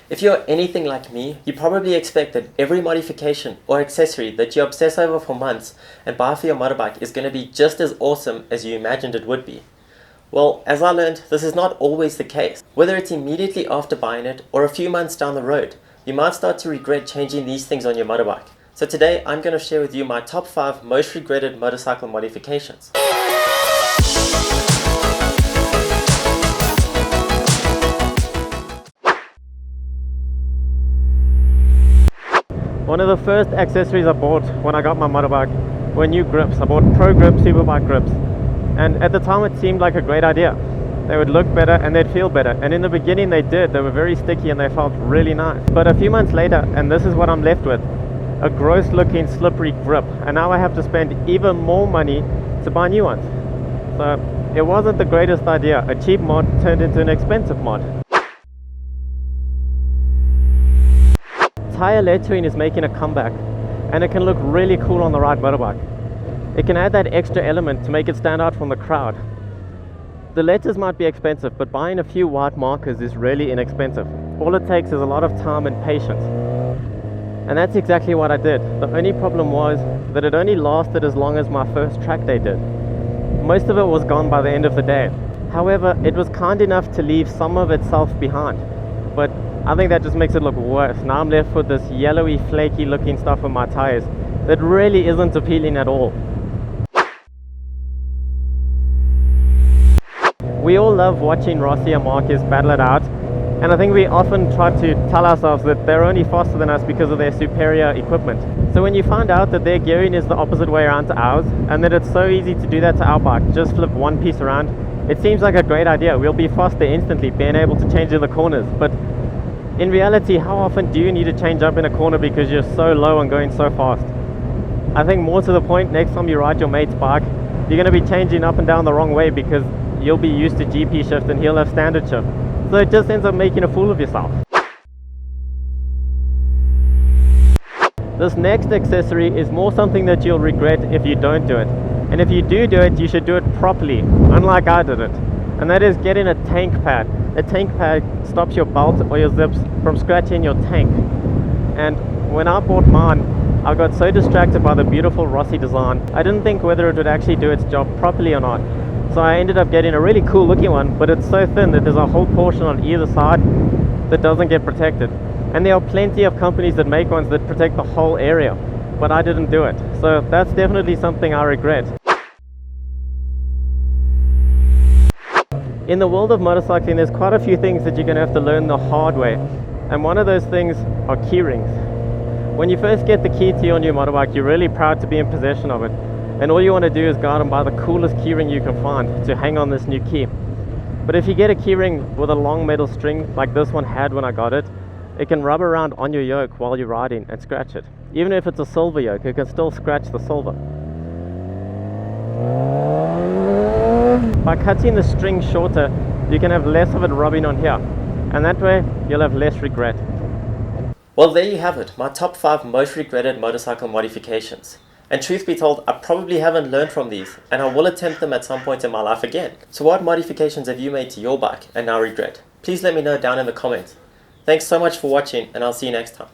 If you're anything like me, you probably expect that every modification or accessory that you obsess over for months and buy for your motorbike is going to be just as awesome as you imagined it would be. Well, as I learned, this is not always the case. Whether it's immediately after buying it or a few months down the road, you might start to regret changing these things on your motorbike. So today I'm going to share with you my top 5 most regretted motorcycle modifications. One of the first accessories I bought when I got my motorbike were new grips. I bought Pro Grip Superbike grips, and at the time it seemed like a great idea. They would look better and they'd feel better, and in the beginning they did. They were very sticky and they felt really nice. But a few months later, and this is what I'm left with, a gross looking slippery grip, and now I have to spend even more money to buy new ones. So it wasn't the greatest idea. A cheap mod turned into an expensive mod. Tyre lettering is making a comeback, and it can look really cool on the right motorbike. It can add that extra element to make it stand out from the crowd. The letters might be expensive, but buying a few white markers is really inexpensive. All it takes is a lot of time and patience. And that's exactly what I did. The only problem was that it only lasted as long as my first track day did. Most of it was gone by the end of the day. However, it was kind enough to leave some of itself behind. But I think that just makes it look worse. Now I'm left with this yellowy, flaky looking stuff on my tires that really isn't appealing at all. We all love watching Rossi and Marquez battle it out, and I think we often try to tell ourselves that they're only faster than us because of their superior equipment. So when you find out that their gearing is the opposite way around to ours, and that it's so easy to do that to our bike, just flip one piece around, it seems like a great idea. We'll be faster instantly, being able to change in the corners. But in reality, how often do you need to change up in a corner because you're so low and going so fast? I think more to the point, next time you ride your mate's bike, you're going to be changing up and down the wrong way because you'll be used to GP shift and he'll have standard shift. So it just ends up making a fool of yourself. This next accessory is more something that you'll regret if you don't do it. And if you do it, you should do it properly, unlike I did it. And that is getting a tank pad. A tank pad stops your belt or your zips from scratching your tank. And when I bought mine, I got so distracted by the beautiful Rossi design, I didn't think whether it would actually do its job properly or not. So I ended up getting a really cool looking one, but it's so thin that there's a whole portion on either side that doesn't get protected. And there are plenty of companies that make ones that protect the whole area, but I didn't do it. So that's definitely something I regret. In the world of motorcycling, there's quite a few things that you're going to have to learn the hard way. And one of those things are key rings. When you first get the key to your new motorbike, you're really proud to be in possession of it. And all you want to do is go out and buy the coolest key ring you can find to hang on this new key. But if you get a key ring with a long metal string like this one had when I got it, it can rub around on your yoke while you're riding and scratch it. Even if it's a silver yoke, it can still scratch the silver. By cutting the string shorter, you can have less of it rubbing on here, and that way you'll have less regret. Well, there you have it, my top 5 most regretted motorcycle modifications. And truth be told, I probably haven't learned from these, and I will attempt them at some point in my life again. So what modifications have you made to your bike and now regret? Please let me know down in the comments. Thanks so much for watching, and I'll see you next time.